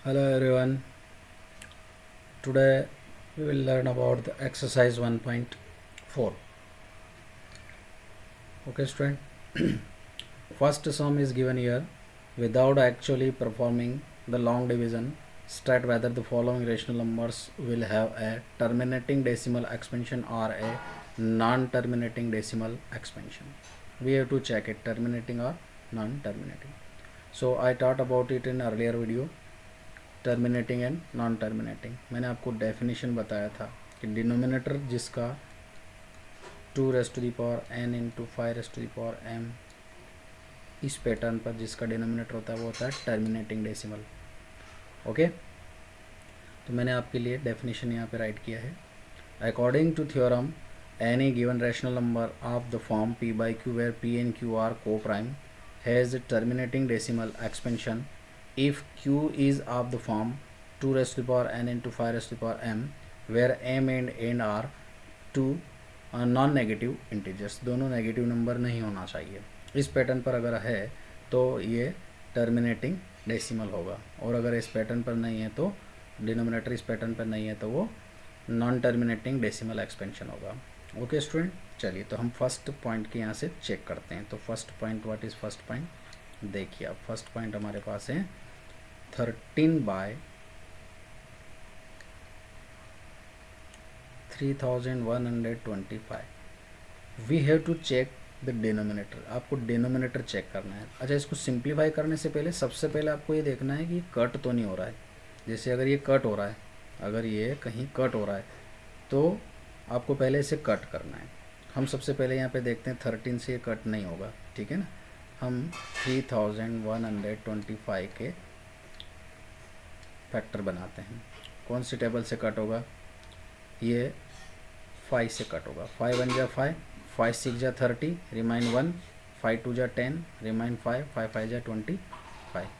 Hello everyone. Today we will learn about the exercise 1.4. Okay, student. First sum is given here. Without actually performing the long division, state whether the following rational numbers will have a terminating decimal expansion or a non-terminating decimal expansion. We have to check it terminating or non-terminating. So I taught about it in earlier video. Terminating and non terminating मैंने आपको definition बताया था कि denominator जिसका 2n into 5m इस pattern पर जिसका denominator होता है वो होता है टर्मिनेटिंग डेसिमल। ओके, तो मैंने आपके लिए डेफिनेशन यहाँ पे राइट किया है। According to theorem any given rational number of the form p by q where p and q are co-prime has terminating decimal expansion if q is of the form 2n into 5m where m and n are two non negative integers, दोनों negative number नहीं होना चाहिए। इस pattern पर अगर है तो ये टर्मिनेटिंग डेसिमल होगा, और अगर इस पैटर्न पर नहीं है तो डिनोमिनेटर इस पैटर्न पर नहीं है तो वो नॉन टर्मिनेटिंग डेसिमल एक्सपेंशन होगा। ओके स्टूडेंट, चलिए तो हम फर्स्ट पॉइंट के यहाँ से चेक करते हैं। तो first point, what is first point? देखिए अब फर्स्ट पॉइंट हमारे पास है 13/3125। We have to check the denominator. आपको डिनोमिनेटर चेक करना है। अच्छा, इसको सिंप्लीफाई करने से पहले सबसे पहले आपको ये देखना है कि कट तो नहीं हो रहा है। जैसे अगर ये कट हो रहा है, अगर ये कहीं कट हो रहा है तो आपको पहले इसे कट करना है। हम सबसे पहले यहाँ पे देखते हैं 13 से ये कट नहीं होगा, ठीक है ना। हम 3125 के फैक्टर बनाते हैं। कौन सी टेबल से कट होगा? ये 5 से कट होगा। 5 1 जा 5, 5 6 जा 30, रिमाइन 1, 5 2 जा 10, रिमाइन 5, 5 5 जा 25।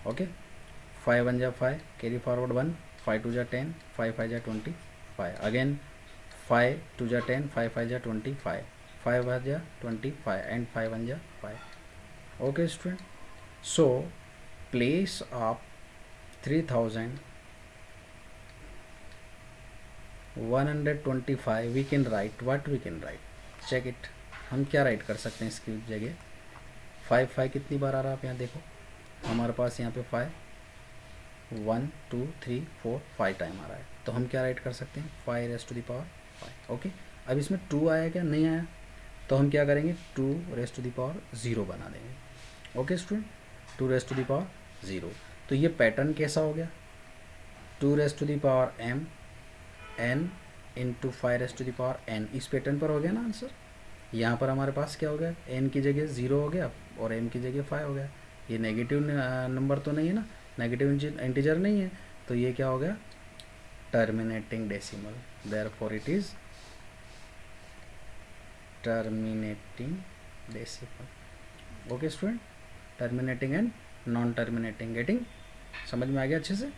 ओके, 5 1 जा 5, कैरी फॉरवर्ड 1, 5 2 जा 10, 5 5 जा 25। अगेन 5 2 जा 10, 5 5 जा 25, 5 1 जा 25 एंड 5 1 जा 5। Okay student, so place of 3125 we can write what we can write, check it. हम क्या राइट कर सकते हैं इसकी जगह? 5 5 कितनी बार आ रहा है आप यहाँ देखो, हमारे पास यहाँ पे 5 1 2 3 4 5 टाइम आ रहा है। तो हम क्या राइट कर सकते हैं? 5 raised to the power 5। Okay, अब इसमें 2 आया क्या? नहीं आया, तो हम क्या करेंगे? 2 raised to the power 0 बना देंगे। Okay student, 2 raised to the power 0। तो ये पैटर्न कैसा हो गया? 2 raised to the power m n into 5 raised to the power n। इस पैटर्न पर हो गया ना आंसर। यहाँ पर हमारे पास क्या हो गया? n की जगह 0 हो गया और m की जगह 5 हो गया। ये नेगेटिव नंबर तो नहीं है ना, नेगेटिव इंटीजर नहीं है, तो ये क्या हो गया? Terminating decimal. Therefore it is terminating decimal. Okay student, terminating and non terminating, getting समझ में आ गया अच्छे से।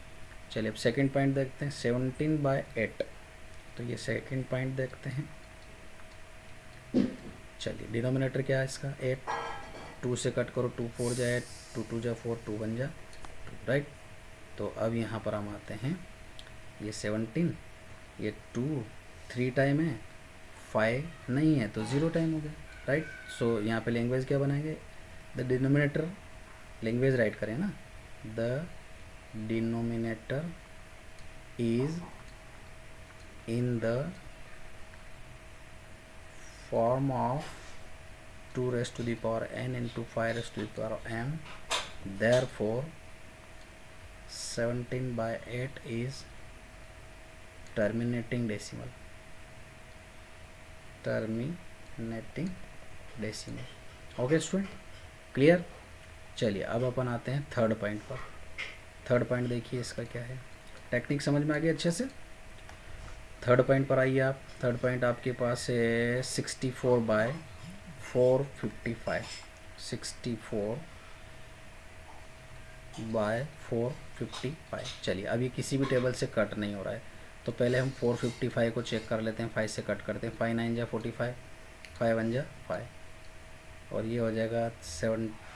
चलिए अब सेकंड पॉइंट देखते हैं, 17/8। तो ये सेकंड पॉइंट देखते हैं। चलिए डिनोमिनेटर क्या है इसका? 8, 2 से कट करो, 2 4 जा 8, 2 2 जा 4, 2 1 जा 2, राइट। तो अब यहाँ पर हम आते हैं, ये 17, ये 2 3 टाइम है, 5 नहीं है तो 0 टाइम हो गया, राइट। सो यहाँ पे लैंग्वेज क्या बनाएंगे? द डिनोमिनेटर, लैंग्वेज राइट करें ना, the denominator is in the form of 2 raised to the power n into 5 raised to the power m, therefore 17/8 is terminating decimal, terminating decimal। Okay student, clear. चलिए अब अपन आते हैं third point पर। Third point देखिए इसका क्या है, technique समझ में आ गई अच्छे से। थर्ड पॉइंट पर आइए आप। थर्ड पॉइंट आपके पास है 64/455, 64/455। चलिए अभी किसी भी टेबल से कट नहीं हो रहा है, तो पहले हम 455 को चेक कर लेते हैं। 5 से कट करते हैं, 5 9 जा 45, 5 1 जा 5, और ये हो जाएगा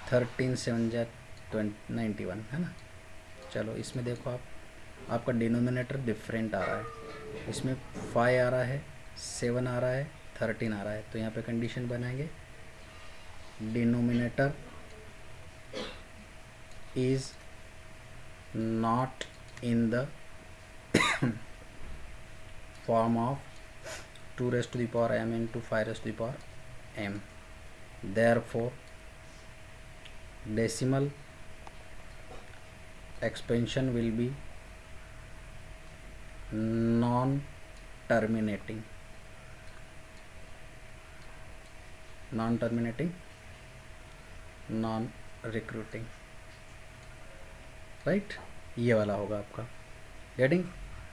13 7 जा 91, है ना। चलो इसमें देखो आप, आपका डिनोमिनेटर डिफरेंट आ रहा है, इसमें 5 आ रहा है, 7 आ रहा है, 13 आ रहा है। तो यहाँ पे कंडीशन बनाएंगे denominator is not in the form of 2 raised to the power m into 5 raised to the power m. Therefore decimal expansion will be non terminating, non recruiting, right. ये वाला होगा आपका। गेटिंग?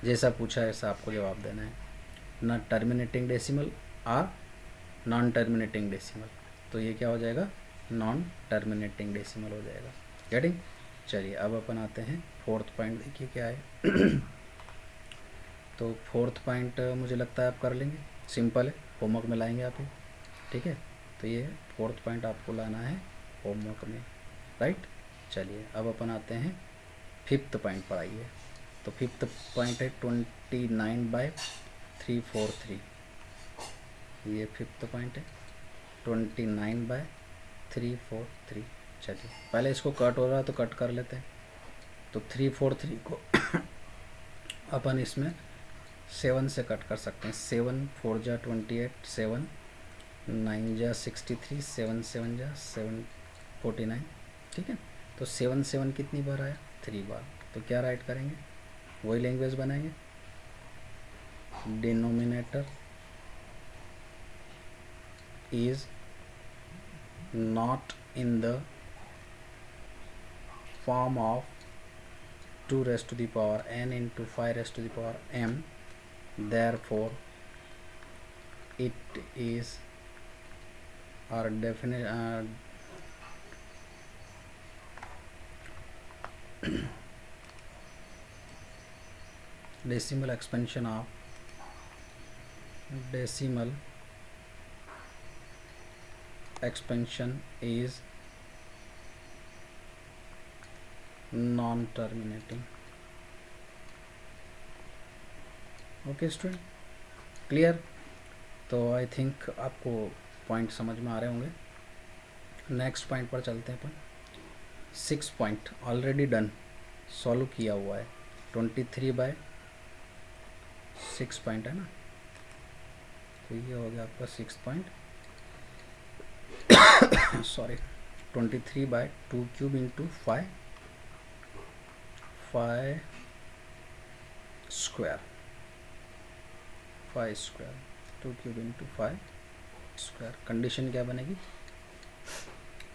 जैसा पूछा है ऐसा आपको जवाब देना है, ना टर्मिनेटिंग डेसिमल और नॉन टर्मिनेटिंग डेसिमल। तो ये क्या हो जाएगा? नॉन टर्मिनेटिंग डेसिमल हो जाएगा। गेटिंग? चलिए अब अपन आते हैं फोर्थ पॉइंट, देखिए क्या है। तो फोर्थ पॉइंट मुझे लगता है आप कर लेंगे, सिंपल है, होमवर्क में लाएंगे आप ही, ठीक है। तो ये फोर्थ पॉइंट आपको लाना है होमवर्क में, राइट। चलिए अब अपन आते हैं फिफ्थ पॉइंट पर आइए। तो फिफ्थ पॉइंट है 29/343। ये फिफ्थ पॉइंट है 29/343। चलिए पहले इसको कट हो रहा है तो कट कर लेते हैं। तो 343 को अपन इसमें 7 से कट कर सकते हैं। 7 4 जा 28, 7 9 जा 63, 7 7 जा 749, ठीक है। तो 7 7 कितनी बार आया? 3 बार। तो क्या राइट करेंगे? वही लैंग्वेज बनाएंगे, denominator is not in the form of 2 raised to the power n into 5 raised to the power m, therefore it is our definite decimal expansion of decimal expansion is non terminating. Okay student, clear? तो I think आपको point समझ में आ रहे होंगे। Next point पर चलते हैं अपन। 6 point already done, solve किया हुआ है। 23/6 पॉइंट है ना, तो ये हो गया आपका 6 point. Sorry, 23/2 cube into 5 square, 5 square, 2 cube into 5 square. Condition क्या बनेगी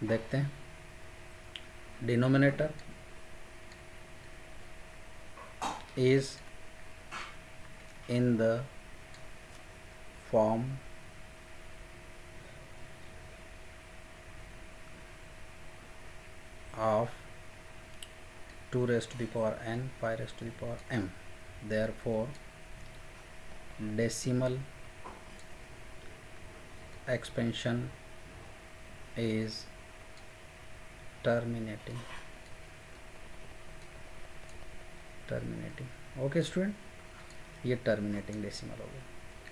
देखते हैं। Denominator is in the form of 2 raised to the power n, 5 raised to the power m. Therefore decimal expansion is terminating. Okay student, ये terminating decimal हो गया,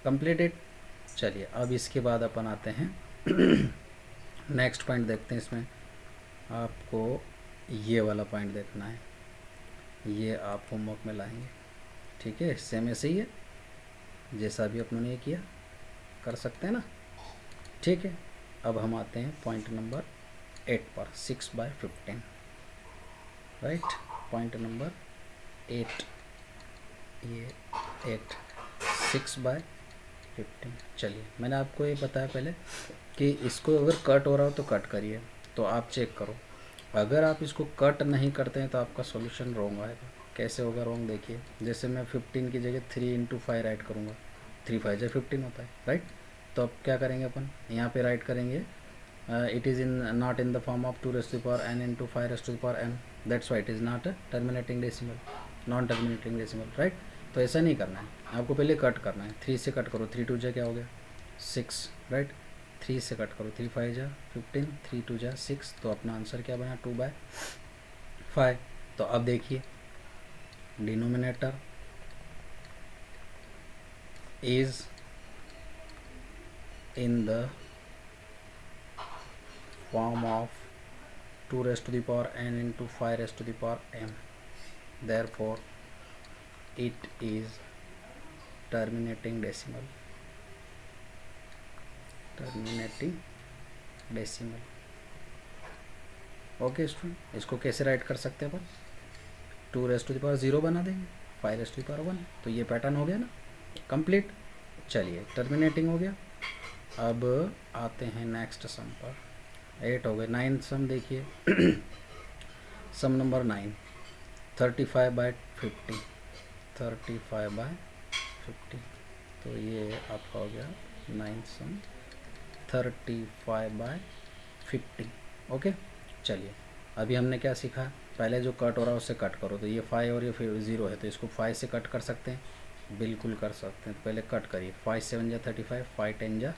completed. चलिए अब इसके बाद अपन आते हैं नेक्स्ट पॉइंट देखते हैं। इसमें आपको ये वाला पॉइंट देखना है, ये आप होमवर्क में लाएंगे, ठीक है। सेम ऐसे ही है जैसा भी अपनों ने किया, कर सकते हैं ना, ठीक है। अब हम आते हैं पॉइंट नंबर 8 पर, 6/15, राइट। पॉइंट नंबर 8, ये 8, 6/15। चलिए मैंने आपको ये बताया पहले कि इसको अगर कट हो रहा हो तो कट करिए। तो आप चेक करो, अगर आप इसको कट नहीं करते हैं तो आपका सॉल्यूशन रॉन्ग आएगा। कैसे होगा रॉन्ग? देखिए, जैसे मैं 15 की जगह 3 इंटू 5 राइट करूँगा, 3 5 15 होता है, राइट। तो अब क्या करेंगे अपन, यहाँ पे राइट करेंगे it is in not in the form of 2 raised to the power n into 5 raised to the power m, that's why it is not a terminating decimal, non terminating decimal, right. तो ऐसा नहीं करना है, आपको पहले cut करना है। 3 से कट करो, 3 2 जा क्या हो गया 6, राइट। 3 से कट करो, 3 5 जा 15, 3 2 जा 6। तो अपना आंसर क्या बना 2/5। तो अब देखिए denominator is in the form of 2 raised to the power n into 5 raised to the power m, therefore it is terminating decimal. Okay student, इसको कैसे राइट कर सकते हैं अपन? 2 रेस्ट टू द पावर 0 बना देंगे, 5 रेस्ट टू द पावर 1, तो ये pattern हो गया ना कंप्लीट। चलिए टर्मिनेटिंग हो गया। अब आते हैं नेक्स्ट सम पर। 8 हो गए। 9 सम देखिए सम नंबर 9, 35/50, 35/50, तो ये आपका हो गया 9 सम 35/50। ओके चलिए, अभी हमने क्या सीखा? पहले जो कट हो रहा है उससे कट करो, तो ये 5 और ये 0 है, तो इसको 5 से कट कर सकते हैं, बिल्कुल कर सकते हैं। तो पहले कट करिए, 5 7 जा 35, 5 10 जा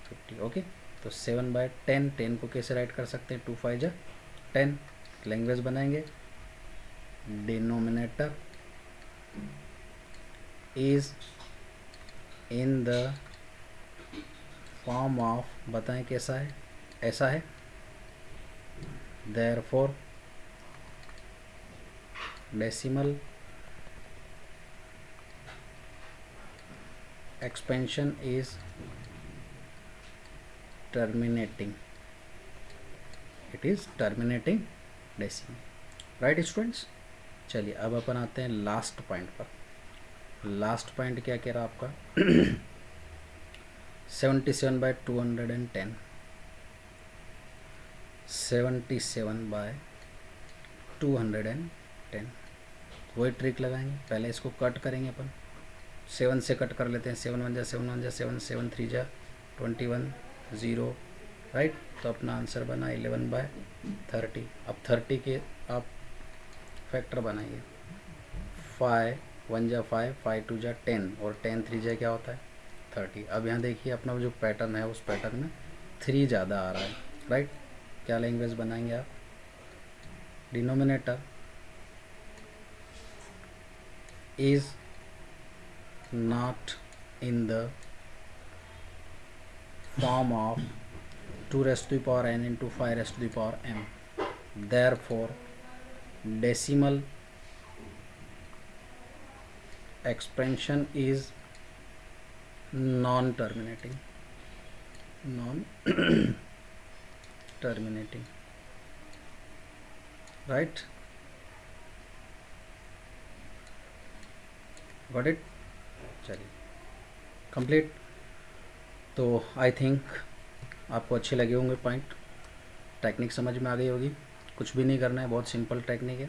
50। ओके, तो 7/10, 10 को कैसे राइट कर सकते हैं? 2 5 जा 10। लैंग्वेज बनाएंगे, denominator is in the form of, बताएं कैसा है? ऐसा है। therefore decimal expansion is terminating, it is terminating decimal, right students. चलिए अब अपन आते हैं लास्ट पॉइंट पर। लास्ट पॉइंट क्या कह रहा आपका? 77/210, 77/210, वही ट्रिक लगाएंगे। पहले इसको कट करेंगे अपन, 7 से कट कर लेते हैं। 7 1 जा 7 1 जा 7, 7 3 जा 21, 0, राइट। तो अपना आंसर बना 11/30। अब 30 के आप फैक्टर बनाइए, 5 1 जा 5, 5 2 जा 10, और 10 3 जा क्या होता है? 30। अब यहाँ देखिए अपना जो पैटर्न है, उस पैटर्न में 3 ज़्यादा आ रहा है, राइट। क्या लैंग्वेज बनाएंगे आप? Denominator is not in the form of 2 raised to the power n into 5 raised to the power m, therefore decimal expansion is non-terminating, non-terminating, right? Got it? चलिए कंप्लीट। तो I think आपको अच्छे लगे होंगे point, technique समझ में आ गई होगी। कुछ भी नहीं करना है, बहुत सिंपल टेक्निक है।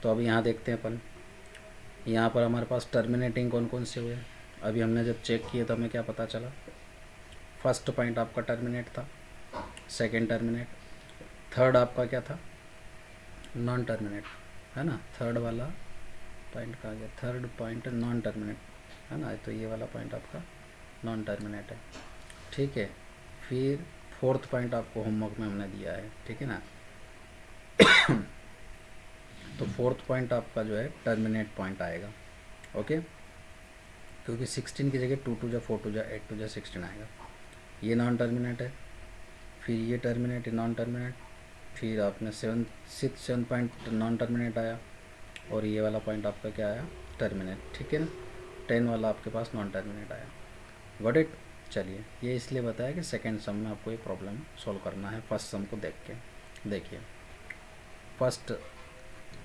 तो अभी यहाँ देखते हैं अपन, यहाँ पर हमारे पास टर्मिनेटिंग कौन कौन से हुए। अभी हमने जब चेक किए तो हमें क्या पता चला? फर्स्ट पॉइंट आपका टर्मिनेट था, सेकंड टर्मिनेट, थर्ड आपका क्या था? नॉन टर्मिनेट, है ना। थर्ड वाला पॉइंट कहाँ गया? थर्ड पॉइंट नॉन टर्मिनेट, है ना। तो ये वाला पॉइंट आपका नॉन टर्मिनेट है, ठीक है। फिर फोर्थ पॉइंट आपको होमवर्क में हमने दिया है, ठीक है ना। तो फोर्थ पॉइंट आपका जो है टर्मिनेट पॉइंट आएगा, ओके। क्योंकि 16 की जगह 2 2 जा 4 2 जा 8 2 जा 16 आएगा। ये नॉन टर्मिनेट है, फिर ये टर्मिनेट है, नॉन टर्मिनेट, फिर आपने 7 पॉइंट नॉन टर्मिनेट आया, और ये वाला पॉइंट आपका क्या आया? टर्मिनेट, ठीक है ना। 10 वाला आपके पास नॉन टर्मिनेट आया। Got it? चलिए, ये इसलिए बताया कि सेकेंड सम में आपको ये प्रॉब्लम सॉल्व करना है फर्स्ट सम को देख के। देखिए, first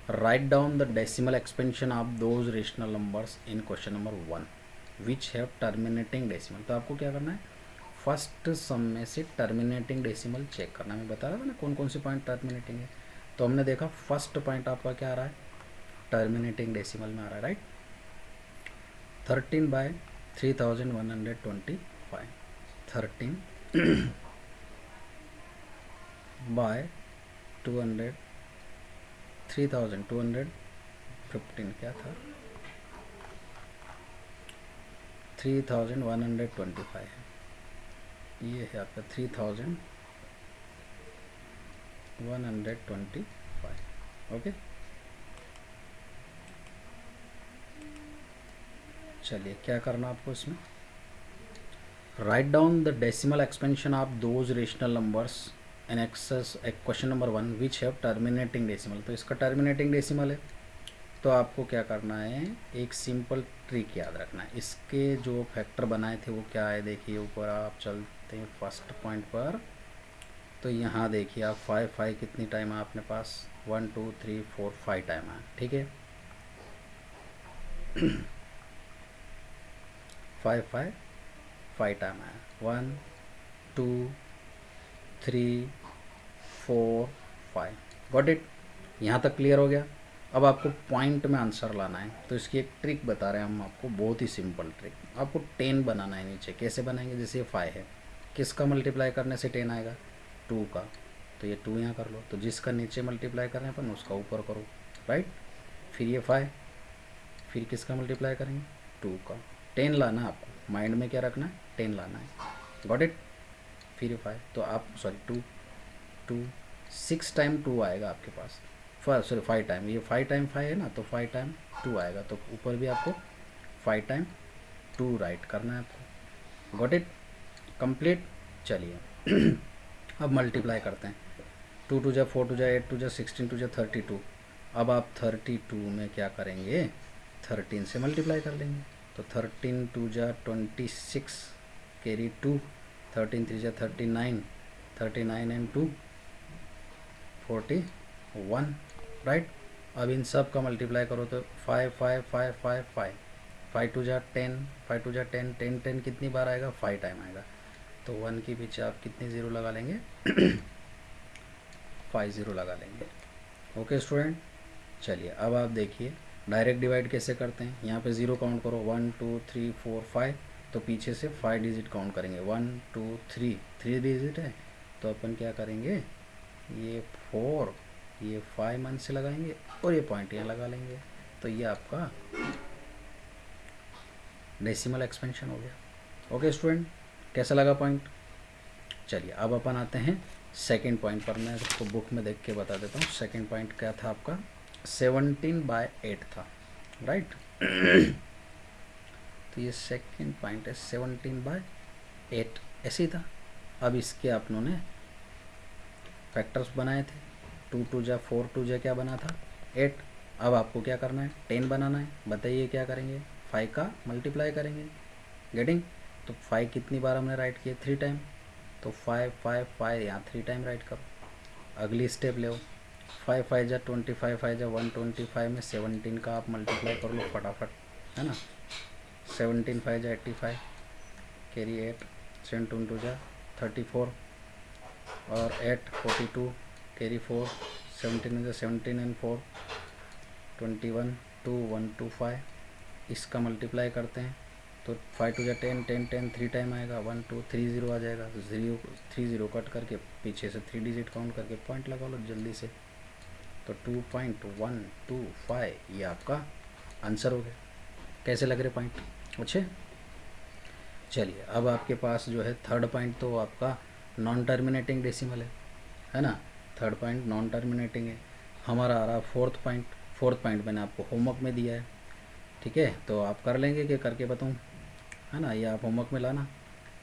write down the decimal expansion of those rational numbers in question number 1 which have terminating decimal. तो आपको क्या करना है? फर्स्ट सम में से टर्मिनेटिंग डेसिमल चेक करना। मैं बता रहा था ना कौन कौन से पॉइंट टर्मिनेटिंग है। तो हमने देखा फर्स्ट पॉइंट आपका क्या आ रहा है? टर्मिनेटिंग डेसिमल में आ रहा है, राइट। 13/3125, 13 बाय 200, 3215 क्या था? 3125 है, ये है आपका 3125, ओके। चलिए क्या करना आपको इसमें, write down the decimal expansion of those rational numbers in excess question number 1 which have terminating decimal. तो इसका टर्मिनेटिंग डेसिमल है, तो आपको क्या करना है, एक सिंपल ट्रिक याद रखना है। इसके जो फैक्टर बनाए थे वो क्या है, देखिए ऊपर आप चलते हैं फर्स्ट पॉइंट पर, तो यहाँ देखिए आप 5 कितनी टाइम है आपने पास, 1 2 3 4 5 टाइम है, ठीक है। 5 टाइम है, 1 2 3 4 5, गॉट इट। यहाँ तक क्लियर हो गया। अब आपको पॉइंट में आंसर लाना है, तो इसकी एक ट्रिक बता रहे हैं हम आपको, बहुत ही सिंपल ट्रिक। आपको 10 बनाना है नीचे। कैसे बनाएंगे, जैसे ये 5 है, किसका मल्टीप्लाई करने से 10 आएगा, 2 का, तो ये 2 यहाँ कर लो। तो जिसका नीचे मल्टीप्लाई करना है अपन उसका ऊपर करो, राइट। फिर ये 5, फिर किसका मल्टीप्लाई करेंगे, 2 का। 10 लाना है आपको, माइंड में क्या रखना है, 10 लाना है, गॉट इट। फिर 5, तो आप सॉरी 2 6 टाइम 2 आएगा आपके पास, सॉरी 5 टाइम, ये 5 टाइम 5 है ना, तो 5 टाइम 2 आएगा, तो ऊपर भी आपको 5 टाइम 2 राइट करना है आपको, गॉट इट, कंप्लीट। चलिए अब मल्टीप्लाई करते हैं, 2 2 जा 4 2 जा 8 2 जा 16 2 जा 32। अब आप 32 में क्या करेंगे, 13 से मल्टीप्लाई कर लेंगे, तो 13 2 जा 26 कैरी 2, 13 3 जा 39, 39 एंड 2 41, राइट। अब इन सब का मल्टीप्लाई करो तो 5 5 5 5 5, 5 2 जा 10, 5 2 जा 10, 10 10 कितनी बार आएगा, 5 टाइम आएगा, तो 1 के पीछे आप कितनी ज़ीरो लगा लेंगे 5 ज़ीरो लगा लेंगे, ओके स्टूडेंट। चलिए अब आप देखिए डायरेक्ट डिवाइड कैसे करते हैं। यहाँ पे ज़ीरो काउंट करो, 1 2 3 4 5, तो पीछे से 5 डिजिट काउंट करेंगे, 1 2 3 डिजिट है, तो अपन क्या करेंगे, ये 4, ये 5 मन से लगाएंगे और ये पॉइंट यहाँ लगा लेंगे, तो ये आपका डेसिमल एक्सपेंशन हो गया। ओके स्टूडेंट, कैसा लगा पॉइंट। चलिए अब अपन आते हैं सेकंड पॉइंट पर, मैं आपको बुक में देख के बता देता हूँ। सेकंड पॉइंट क्या था आपका, 17/8 था, राइट। तो ये सेकंड पॉइंट है 17/8, ऐसे ही था। अब इसके अपनों ने फैक्टर्स बनाए थे, 2 2 जा 4 2 जा क्या बना था, 8। अब आपको क्या करना है, 10 बनाना है। बताइए क्या करेंगे, 5 का मल्टीप्लाई करेंगे, गेटिंग। तो 5 कितनी बार हमने राइट किए, 3 टाइम, तो 5 5 5 यहाँ 3 टाइम राइट करो। अगली स्टेप ले, 5 5 जा 25, 5 जा 125 में 17 का आप मल्टीप्लाई कर लो फटाफट, है ना। 17 5 जा 85, कैरी 8, 7 2 2 जा 34 और 8 42, कैरी 4, 17 जा 17 एंड 4 21 2 1 2 5। इसका मल्टीप्लाई करते हैं तो 5 2 जा 10 10 10 3 टाइम आएगा, 1 2 3 0 आ जाएगा, तो 3 0 कट करके पीछे से 3 डिजिट काउंट करके पॉइंट लगा लो जल्दी से, तो 2.125 ये आपका आंसर हो गया। कैसे लग रहे पॉइंट, अच्छे। चलिए अब आपके पास जो है थर्ड पॉइंट, तो आपका नॉन टर्मिनेटिंग डेसिमल है ना। थर्ड पॉइंट नॉन टर्मिनेटिंग है। हमारा आ रहा फोर्थ पॉइंट मैंने आपको होमवर्क में दिया है, ठीक है, तो आप कर लेंगे कि करके बताऊँ, है ना, ये आप होमवर्क में लाना।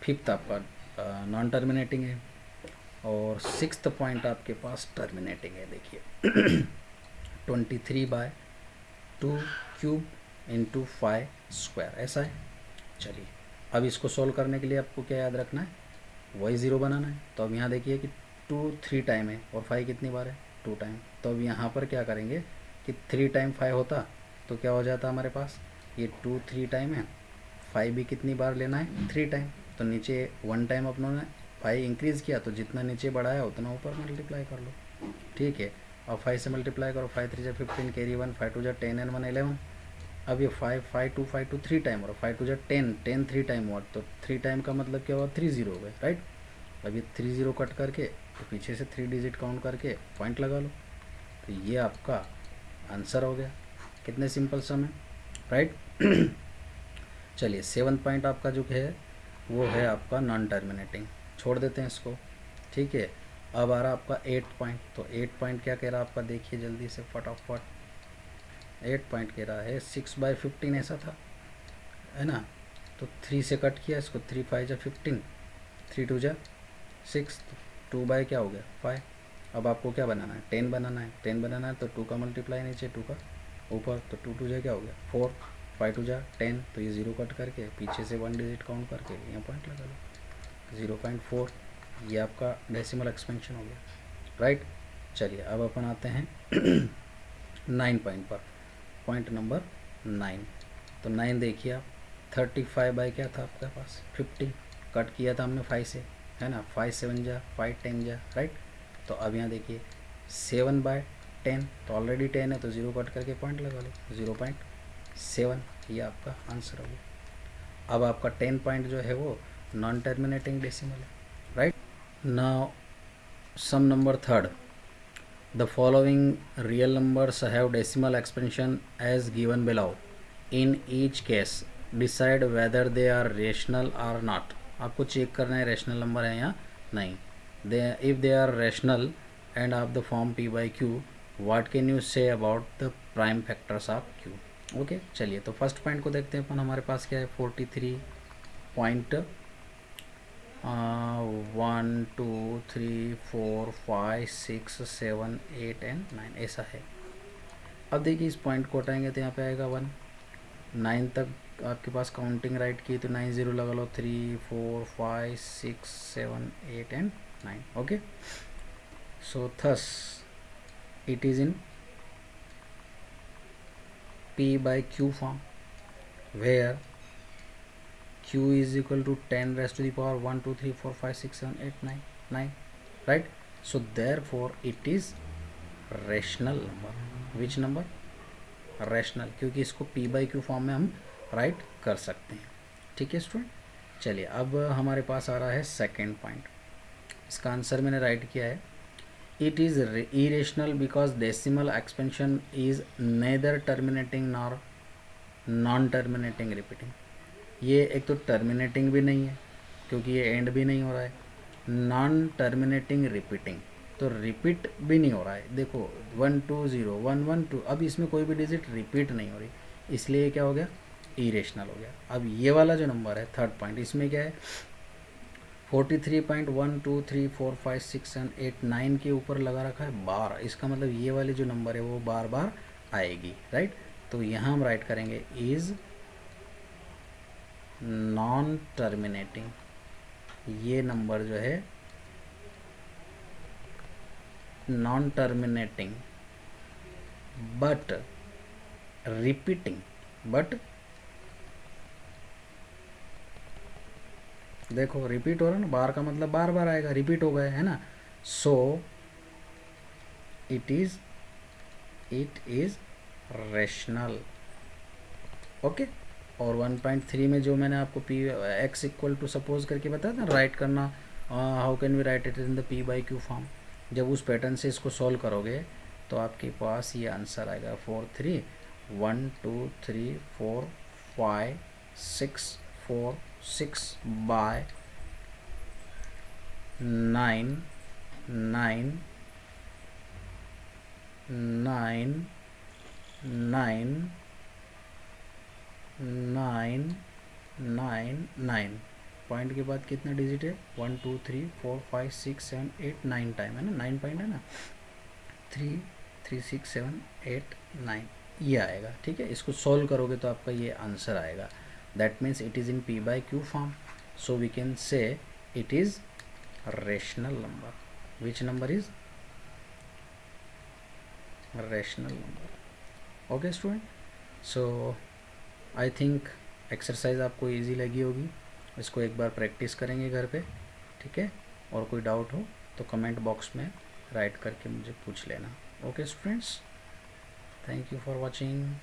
फिफ्थ आपका नॉन टर्मिनेटिंग है और सिक्स्थ पॉइंट आपके पास टर्मिनेटिंग है। देखिए 23/2 क्यूब इंटू 5 स्क्वायर, ऐसा है। चलिए अब इसको सॉल्व करने के लिए आपको क्या याद रखना है, वही ज़ीरो बनाना है। तो अब यहाँ देखिए कि 2 3 टाइम है और 5 कितनी बार है, 2 टाइम। तो अब यहाँ पर क्या करेंगे कि 3 टाइम 5 होता तो क्या हो जाता हमारे पास, ये 2 3 टाइम है, 5 भी कितनी बार लेना है, 3 टाइम। तो नीचे 1 टाइम अपनों ने 5 इंक्रीज़ किया, तो जितना नीचे बढ़ाया उतना ऊपर मल्टीप्लाई कर लो, ठीक है। अब 5 से मल्टीप्लाई करो, 5 3 जा 15, कैरी 1, 5 2 जा 10 एंड 1 11। अब ये 5 5 2 3 टाइम और 5 2 जा 10 10 3 टाइम हुआ, तो 3 टाइम का मतलब क्या हुआ, 3 0 हो गए, राइट। अब ये 3 0 कट करके तो पीछे से 3 डिजिट काउंट करके पॉइंट लगा लो, तो ये आपका आंसर हो गया। कितने सिंपल सम है, राइट। चलिए 7th पॉइंट आपका जो है वो है आपका नॉन टर्मिनेटिंग, छोड़ देते हैं इसको, ठीक है। अब आ रहा आपका 8th पॉइंट। तो 8th पॉइंट क्या कह रहा है आपका, देखिए जल्दी से फटाफट। 8th पॉइंट कह रहा है 6/15, ऐसा था, है ना, तो 3 से कट किया इसको, 3 5 जा 15, 3 2 जा 6, 2 बाय क्या हो गया 5। अब आपको क्या बनाना है, 10 बनाना है, 10 बनाना है तो 2 का मल्टीप्लाई नीचे, 2 का ऊपर, तो 2 2 जा क्या हो गया 4, 5 2 जा 10, तो ये 0 कट करके पीछे से 1 डिजिट काउंट करके यहाँ पॉइंट लगा लो 0.4। ये आपका डेसिमल एक्सपेंशन हो गया, राइट। चलिए अब अपन आते हैं 9 पॉइंट पर, पॉइंट नंबर 9। तो 9 देखिए आप, 35 बाय क्या था आपके पास 50, कट किया था हमने 5 से, है ना, 5 7 जा 5 10 जा, राइट। तो अब यहाँ देखिए 7 बाय 10, तो ऑलरेडी 10 है तो 0 कट करके पॉइंट लगा लो 0.7, ये आपका आंसर हो गया। अब आपका 10 पॉइंट जो है वो नॉन टर्मिनेटिंग डेसिमल है, right. Now some number third, the following real numbers have decimal expansion as given below. In each case, decide whether they are rational or not. आपको चेक करना है रेशनल नंबर है या नहीं। If they are rational and of the form p by q, what can you say about the prime factors of q? Okay चलिए तो first point को देखते हैं अपन, हमारे पास क्या है 43 पॉइंट 1 2 3 4 5 6 7 8 एंड 9 ऐसा है। अब देखिए इस पॉइंट को हटाएंगे तो यहाँ पे आएगा 1, 9 तक आपके पास काउंटिंग राइट की तो 9 0 लगा लो, 3 4 5 6 7 8 and 9, okay. So thus it is in p by q form where q is equal to 10 raised to the power 1 2 3 4 5 6 7 8 9 9, right. So therefore it is rational number. Which number? Rational, क्योंकि इसको p by q form में हम right कर सकते हैं, ठीक है student. चलिए अब हमारे पास आ रहा है सेकेंड पॉइंट, इसका आंसर मैंने राइट किया है, it is irrational because decimal expansion is nether terminating nor non terminating repeating. ये एक तो टर्मिनेटिंग भी नहीं है क्योंकि ये एंड भी नहीं हो रहा है, नॉन टर्मिनेटिंग रिपीटिंग तो रिपीट भी नहीं हो रहा है। देखो 1 2 0 1 1 2, अब इसमें कोई भी डिजिट रिपीट नहीं हो रही, इसलिए क्या हो गया इरेशनल हो गया। अब ये वाला जो नंबर है थर्ड पॉइंट, इसमें क्या है 43.1 2 3 4 5 6 7 8 9 के ऊपर लगा रखा है बार, इसका मतलब ये वाली जो नंबर है वो बार बार आएगी, राइट। तो यहाँ हम राइट करेंगे इज़ नॉन टर्मिनेटिंग, ये नंबर जो है non terminating but repeating, but देखो रिपीट हो रहा है ना, बार का मतलब बार बार आएगा, रिपीट हो गया है ना। So it is rational, okay. और 1.3 में जो मैंने आपको P X equal to suppose करके बताया था राइट करना, how can we write it in the P by Q form, जब उस पैटर्न से इसको सॉल्व करोगे तो आपके पास ये आंसर आएगा 4 3 1 2 3 4 5 6 4 6 बाय 9 9 9 9 9 9 9। पॉइंट के बाद कितना डिजिट है 1 2 3 4 5 6 7 8 9 टाइम है ना, 9 पॉइंट है ना, 3 3 6 7 8 9 ये आएगा, ठीक है। इसको सॉल्व करोगे तो आपका ये आंसर आएगा, that means it is in P by Q form, so we can say it is rational number. Which number is rational number, okay student. So I think exercise आपको इजी लगी होगी, इसको एक बार प्रैक्टिस करेंगे घर पे, ठीक है। और कोई डाउट हो तो कमेंट बॉक्स में राइट करके मुझे पूछ लेना, okay students. Thank you for watching.